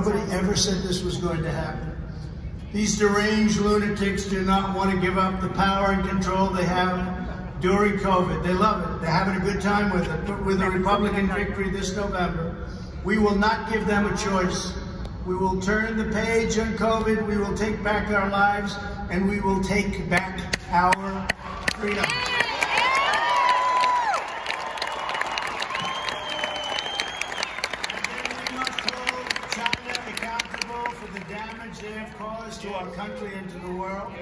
Nobody ever said this was going to happen. These deranged lunatics do not want to give up the power and control they have during COVID. They love it. They're having a good time with it. But with a Republican victory this November, we will not give them a choice. We will turn the page on COVID. We will take back our lives, and we will take back our freedom. They have caused to our country and to the world,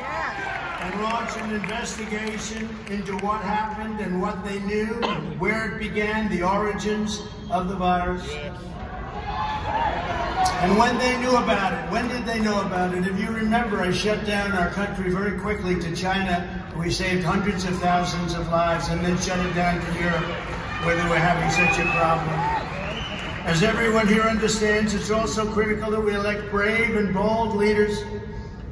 and launch an investigation into what happened and what they knew and where it began, the origins of the virus, and when they knew about it. When did they know about it? If you remember, I shut down our country very quickly to China. We saved hundreds of thousands of lives, and then shut it down to Europe, where they were having such a problem. As everyone here understands, it's also critical that we elect brave and bold leaders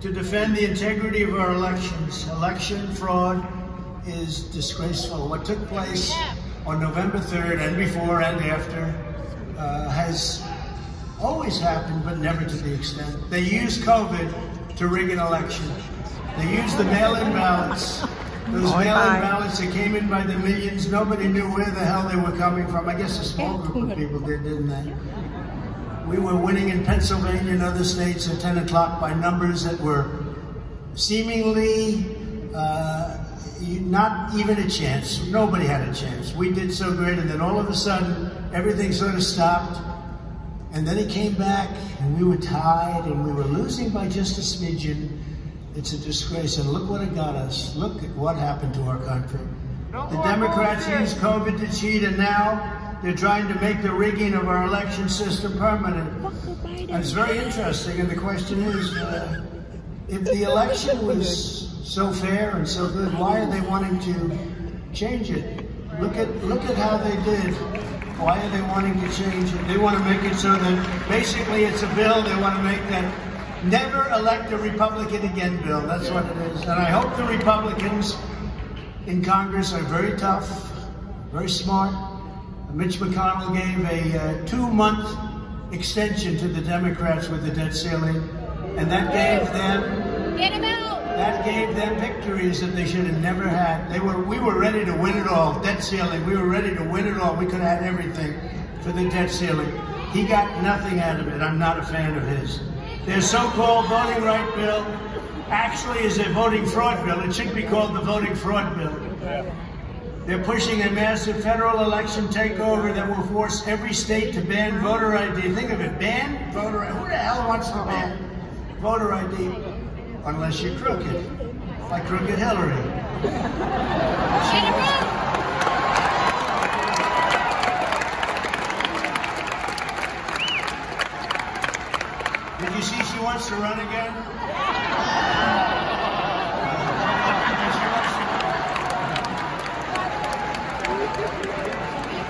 to defend the integrity of our elections. Election fraud is disgraceful. What took place on November 3rd and before and after has always happened, but never to the extent. They used COVID to rig an election. They used the mail-in ballots. Those mail-in ballots that came in by the millions, nobody knew where the hell they were coming from. I guess a small group of people did, didn't they? We were winning in Pennsylvania and other states at 10 o'clock by numbers that were seemingly not even a chance. Nobody had a chance. We did so great, and then all of a sudden, everything sort of stopped. And then it came back, and we were tied, and we were losing by just a smidgen. It's a disgrace, and look what it got us. Look at what happened to our country. The Democrats used COVID to cheat, and now they're trying to make the rigging of our election system permanent. And it's very interesting, and the question is, if the election was so fair and so good, why are they wanting to change it? Look at how they did. Why are they wanting to change it? They want to make it so that basically it's a bill. They want to make that never elect a Republican again bill. That's what it is. And I hope the Republicans in Congress are very tough, very smart. Mitch McConnell gave a 2-month extension to the Democrats with the debt ceiling, and that gave them victories that they should have never had. We were ready to win it all. Debt ceiling, we were ready to win it all. We could have had everything for the debt ceiling. He got nothing out of it. I'm not a fan of his. Their so-called voting right bill actually is a voting fraud bill. It should be called the voting fraud bill. They're pushing a massive federal election takeover that will force every state to ban voter ID. Think of it, ban voter ID. Who the hell wants to ban voter ID? Unless you're crooked, like Crooked Hillary. Did you see she wants to run again?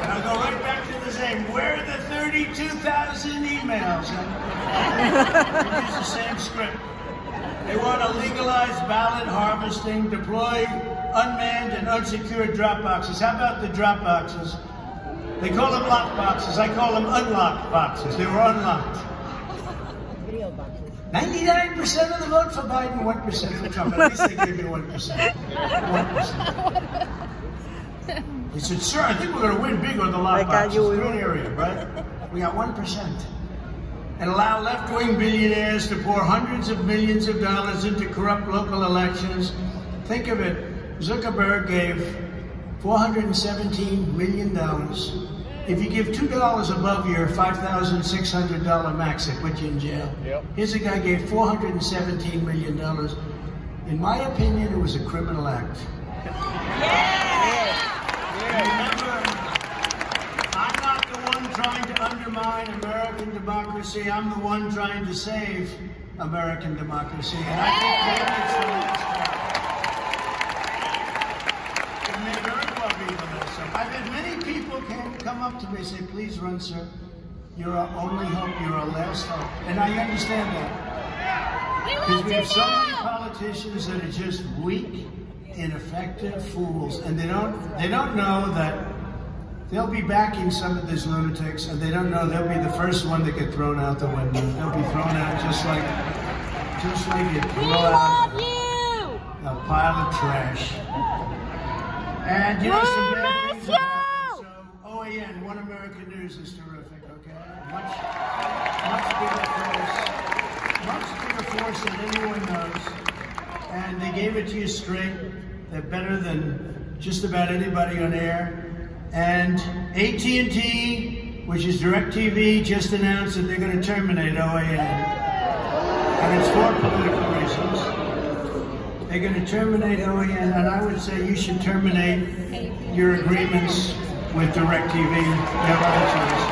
And I'll go right back to the same. Where are the 32,000 emails? They use the same script. They want to legalize ballot harvesting, deploy unmanned and unsecured drop boxes. How about the drop boxes? They call them lock boxes. I call them unlocked boxes. They were unlocked. 99% of the vote for Biden, 1% for Trump. At least they gave you 1%. 1%. He said, sir, I think we're going to win big on the lock boxes. Good area, right? We got 1%. And allow left-wing billionaires to pour hundreds of millions of dollars into corrupt local elections. Think of it. Zuckerberg gave $417 million. If you give $2 above your $5,600 max, they put you in jail. Yep. Here's a guy who gave $417 million. In my opinion, it was a criminal act. Remember, I'm not the one trying to undermine American democracy. I'm the one trying to save American democracy. And I think that is the last step. And they very well be the last step. I've had many people come up to me and say, please run, sir. You're our only hope. You're our last hope. And I understand that. Because we have so many politicians that are just weak, ineffective fools. And they don't know that they'll be backing some of these lunatics, and they don't know they'll be the first one to get thrown out the window. They'll be thrown out just like you throw out a pile of trash. And you know some bad things about it. So OAN, One American News, is terrific. Okay, much bigger force than anyone knows. And they gave it to you straight. They're better than just about anybody on air. And AT&T, which is DirecTV, just announced that they're going to terminate OAN. And it's for political reasons. They're going to terminate OAN, and I would say you should terminate your agreements with DirecTV. You have other choices.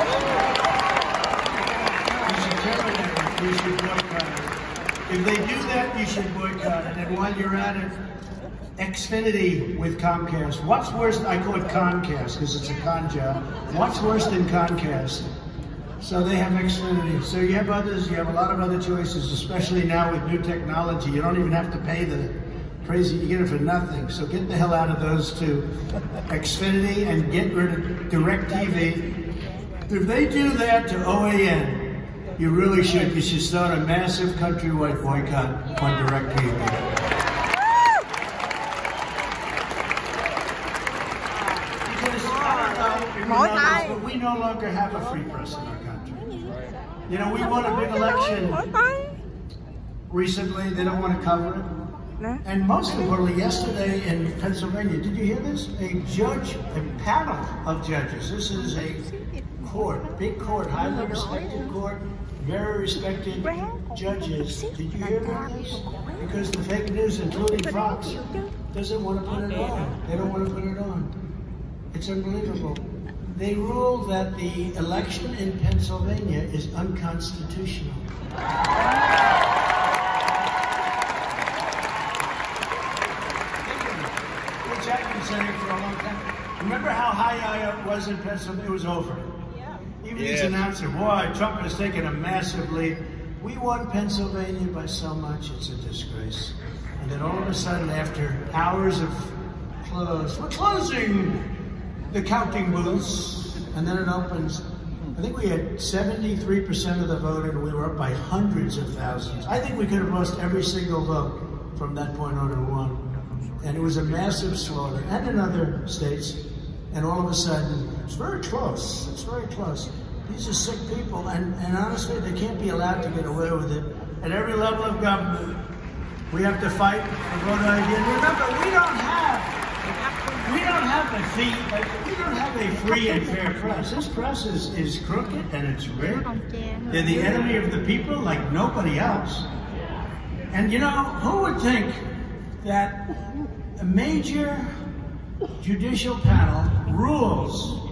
You should terminate it. You should boycott it. If they do that, you should boycott it. And while you're at it, Xfinity with Comcast. What's worse? I call it Comcast because it's a con job. What's worse than Comcast? So they have Xfinity. So you have others. You have a lot of other choices, especially now with new technology. You don't even have to pay the crazy. You get it for nothing. So get the hell out of those two, Xfinity, and get rid of DirecTV. If they do that to OAN, you really should. You should start a massive countrywide boycott on DirecTV. But we no longer have a free press in our country. You know, we won a big election recently. They don't want to cover it. And most importantly, yesterday in Pennsylvania, did you hear this? A panel of judges. This is a court, big court, highly respected court, very respected judges. Did you hear about this? Because the fake news, including Fox, doesn't want to put it on. They don't want to put it on. It's unbelievable. They ruled that the election in Pennsylvania is unconstitutional. Which I've been saying for a long time. Remember how high I was in Pennsylvania? It was over. Even his announcer, boy, Trump has taken a massive lead. We won Pennsylvania by so much, it's a disgrace. And then all of a sudden, after hours of close, we're closing the counting booths, and then it opens. I think we had 73% of the vote, and we were up by hundreds of thousands. I think we could have lost every single vote from that point on and won. And it was a massive slaughter, and in other states. And all of a sudden, it's very close. It's very close. These are sick people, and honestly, they can't be allowed to get away with it. At every level of government, we have to fight for voter ID. And remember, we don't have a free and fair press. This press is crooked and it's rigged. They're the enemy of the people like nobody else. And you know, who would think that a major judicial panel rules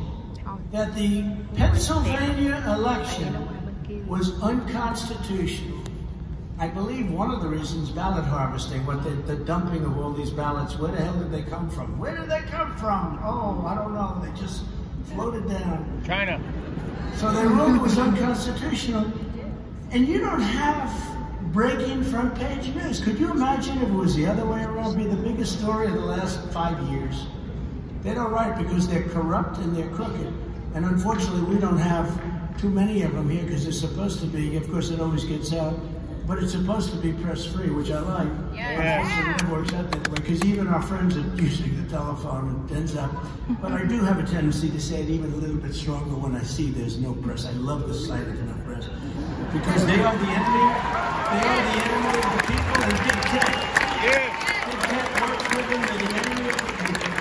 that the Pennsylvania election was unconstitutional? I believe one of the reasons, ballot harvesting, the dumping of all these ballots, where the hell did they come from? Where did they come from? Oh, I don't know. They just floated down. China. So they ruled it was unconstitutional. And you don't have breaking front page news. Could you imagine if it was the other way around? It'd be the biggest story of the last 5 years. They don't write because they're corrupt and they're crooked. And unfortunately, we don't have too many of them here because they're supposed to be. Of course, it always gets out. But it's supposed to be press-free, which I like. It works out that way, because even our friends are using the telephone, it ends up. But I do have a tendency to say it even a little bit stronger when I see there's no press. I love the sight of no press. Because they are the enemy. They are the enemy of the people, and Big Tech. Big Tech works with them, they're the enemy of the people.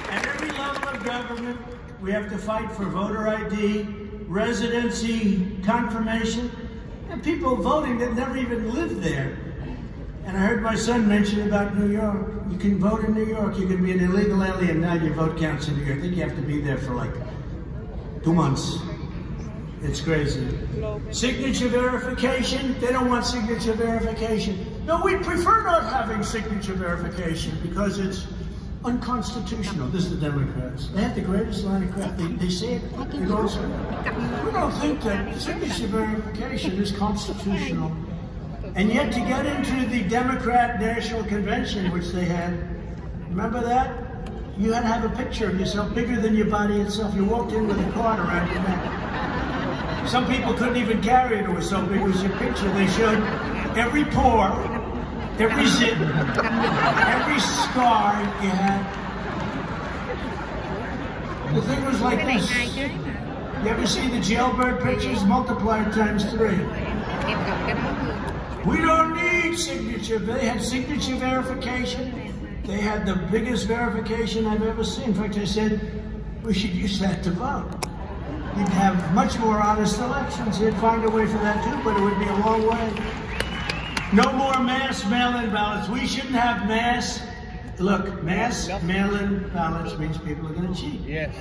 At every level of government, we have to fight for voter ID, residency, confirmation. And people voting that never even lived there. And I heard my son mention about New York. You can vote in New York. You can be an illegal alien. Now your vote counts in New York. I think you have to be there for like 2 months. It's crazy. Signature verification. They don't want signature verification. No, we prefer not having signature verification because it's unconstitutional. This is the Democrats. They have the greatest line of crap. They say it. We don't think that signature verification is constitutional. And yet to get into the Democrat National Convention, which they had, remember that? you had to have a picture of yourself bigger than your body itself. You walked in with a card around your neck. Some people couldn't even carry it. It was so big. It was your picture. They showed every pore, every zit, every scar you had. The thing was like this. You ever see the jailbird pictures? Multiplied times 3. We don't need signature. They had signature verification. They had the biggest verification I've ever seen. In fact, I said, we should use that to vote. You'd have much more honest elections. You'd find a way for that too, but it would be a long way. No more mass mail-in ballots. We shouldn't have mass. Look, mass mail-in ballots means people are going to cheat. Yes.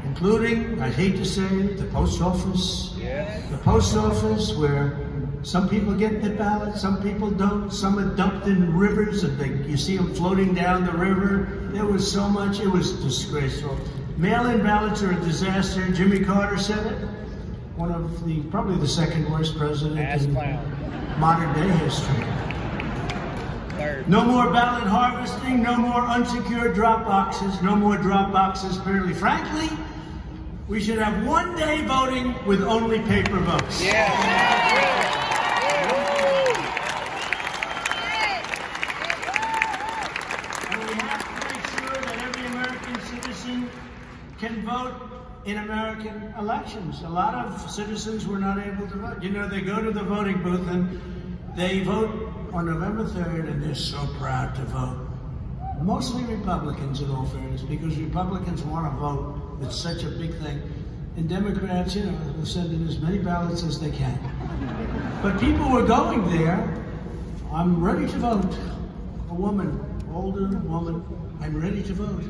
Including, I hate to say it, the post office. Yes. The post office where some people get the ballot, some people don't. Some are dumped in rivers, and you see them floating down the river. There was so much, it was disgraceful. Mail-in ballots are a disaster. Jimmy Carter said it. One of probably the second worst president in modern day history. No more ballot harvesting, no more unsecured drop boxes, no more drop boxes, apparently. Frankly, we should have one-day voting with only paper votes. Yeah. Can vote in American elections. A lot of citizens were not able to vote. You know, they go to the voting booth and they vote on November 3rd, and they're so proud to vote. Mostly Republicans, in all fairness, because Republicans want to vote. It's such a big thing. And Democrats, you know, will send in as many ballots as they can. But people were going there. I'm ready to vote. A woman, older woman, I'm ready to vote.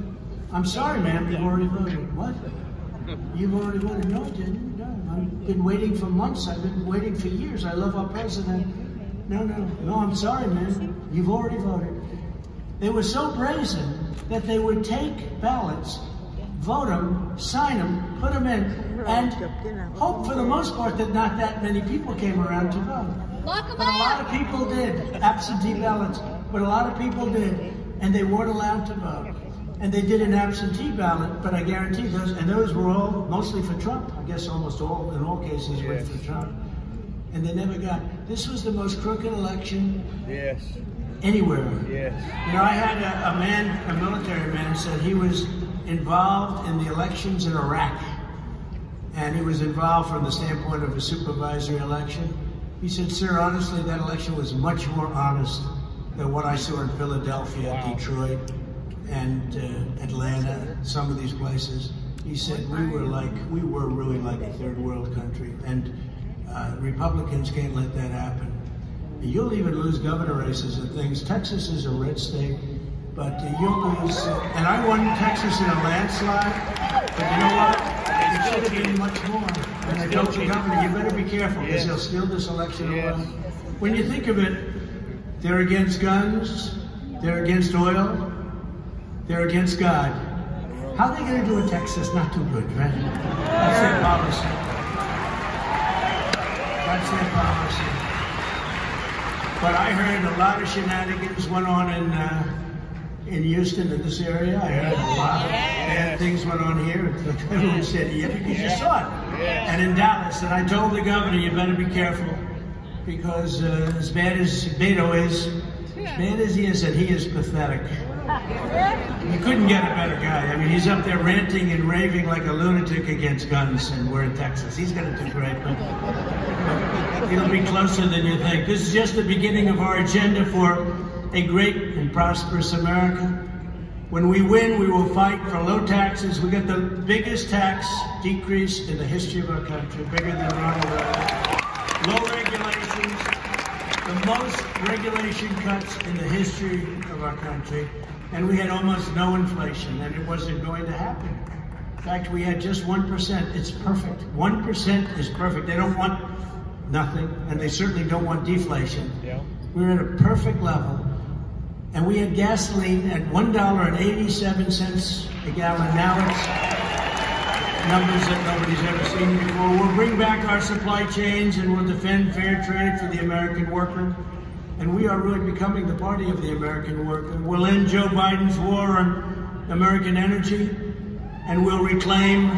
I'm sorry, ma'am, you've already voted. What? You've already voted? No, I didn't. No, I've been waiting for months. I've been waiting for years. I love our president. No, I'm sorry, ma'am. You've already voted. They were so brazen that they would take ballots, vote them, sign them, put them in, and hope for the most part that not that many people came around to vote. But a lot of people did. Absentee ballots. But a lot of people did. And they weren't allowed to vote. And they did an absentee ballot, but I guarantee those were all mostly for Trump. I guess almost all, in all cases, went for Trump. And they never got. This was the most crooked election anywhere. Yes. You know, I had a military man, said he was involved in the elections in Iraq. And he was involved from the standpoint of a supervisory election. He said, sir, honestly, that election was much more honest than what I saw in Philadelphia, Detroit, and Atlanta, some of these places. He said we were really like a third world country, and Republicans can't let that happen. You'll even lose governor races and things. Texas is a red state, but you'll lose. And I won Texas in a landslide, but you know what? It should have been much more. And I told the governor, you better be careful because they'll steal this election away. When you think of it, they're against guns, they're against oil, they're against God. How are they going to do in Texas? Not too good, right? That's their policy. That's their policy. But I heard a lot of shenanigans went on in Houston, in this area. I heard a lot of bad things went on here. Everyone said, yeah, because you saw it. And in Dallas, and I told the governor, you better be careful, because as bad as Beto is, as bad as he is pathetic. You couldn't get a better guy. I mean, he's up there ranting and raving like a lunatic against guns, and we're in Texas. He's going to do great, but it'll be closer than you think. This is just the beginning of our agenda for a great and prosperous America. When we win, we will fight for low taxes. We get the biggest tax decrease in the history of our country, bigger than Ronald Reagan. Low regulations, the most regulation cuts in the history of our country. And we had almost no inflation, and it wasn't going to happen. In fact, we had just 1%. It's perfect. 1% is perfect. They don't want nothing, and they certainly don't want deflation. We're at a perfect level. And we had gasoline at $1.87 a gallon. Now it's numbers that nobody's ever seen before. We'll bring back our supply chains, and we'll defend fair trade for the American worker. And we are really becoming the party of the American worker. We'll end Joe Biden's war on American energy, and we'll reclaim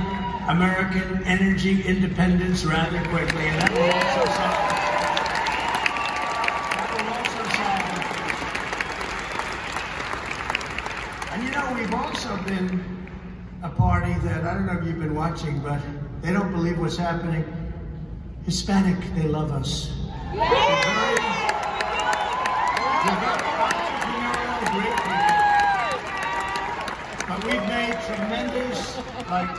American energy independence rather quickly. And that will also solve. And you know, we've also been a party that, I don't know if you've been watching, but they don't believe what's happening. Hispanic, they love us. We're very entrepreneurial, great people. But we've made tremendous, like,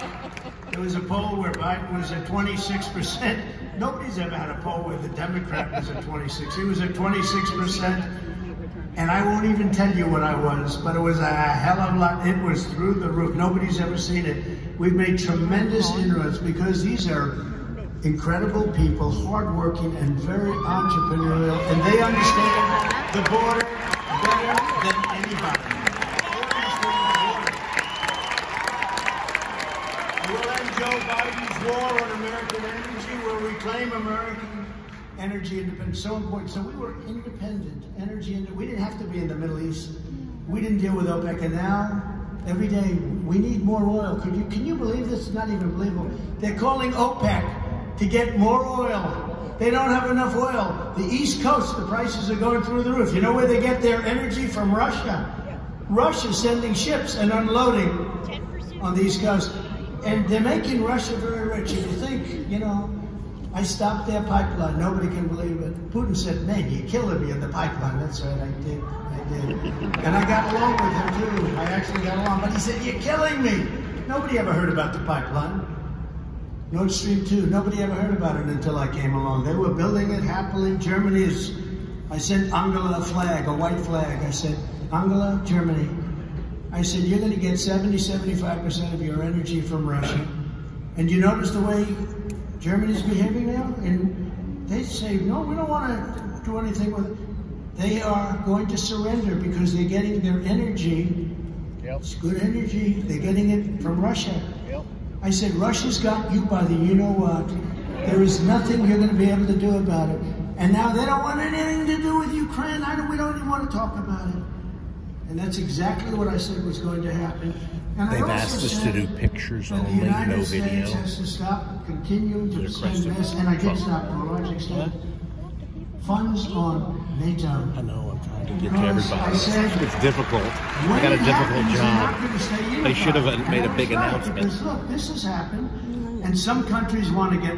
there was a poll where Biden was at 26%. Nobody's ever had a poll where the Democrat was at 26. He was at 26%. And I won't even tell you what I was, but it was a hell of a lot. It was through the roof. Nobody's ever seen it. We've made tremendous inroads because these are incredible people, hardworking and very entrepreneurial, and they understand the border better than anybody. We'll end Joe Biden's war on American energy. We'll reclaim American energy independence. So important. So we were independent, energy independent. We didn't have to be in the Middle East. We didn't deal with OPEC, and now every day we need more oil. Can you believe this? It's not even believable. They're calling OPEC to get more oil. They don't have enough oil. The East Coast, the prices are going through the roof. You know where they get their energy from? Russia. Russia's sending ships and unloading on the East Coast. And they're making Russia very rich. If you think, you know, I stopped their pipeline. Nobody can believe it. Putin said, man, you're killing me in the pipeline. That's right, I did. And I got along with him too. I actually got along. But he said, you're killing me. Nobody ever heard about the pipeline. Nord Stream 2, nobody ever heard about it until I came along. They were building it happily. Germany is, I sent Angela a flag, a white flag. I said, Angela, Germany. I said, you're going to get 70-75% of your energy from Russia. And you notice the way Germany's behaving now? And they say, no, we don't want to do anything with it. They are going to surrender because they're getting their energy. Yep. It's good energy. They're getting it from Russia. Yep. I said, Russia's got you by the you-know-what. There is nothing you're going to be able to do about it. And now they don't want anything to do with Ukraine. We don't even want to talk about it. And that's exactly what I said was going to happen. And they've asked us to do pictures only, no video. The United States has to stop continuing to spend this, and I did stop to a large extent, funds on NATO. I know, I'm trying to get to everybody. It's difficult. I got a difficult job. They should have made a big announcement. Because look, this has happened, and some countries want to get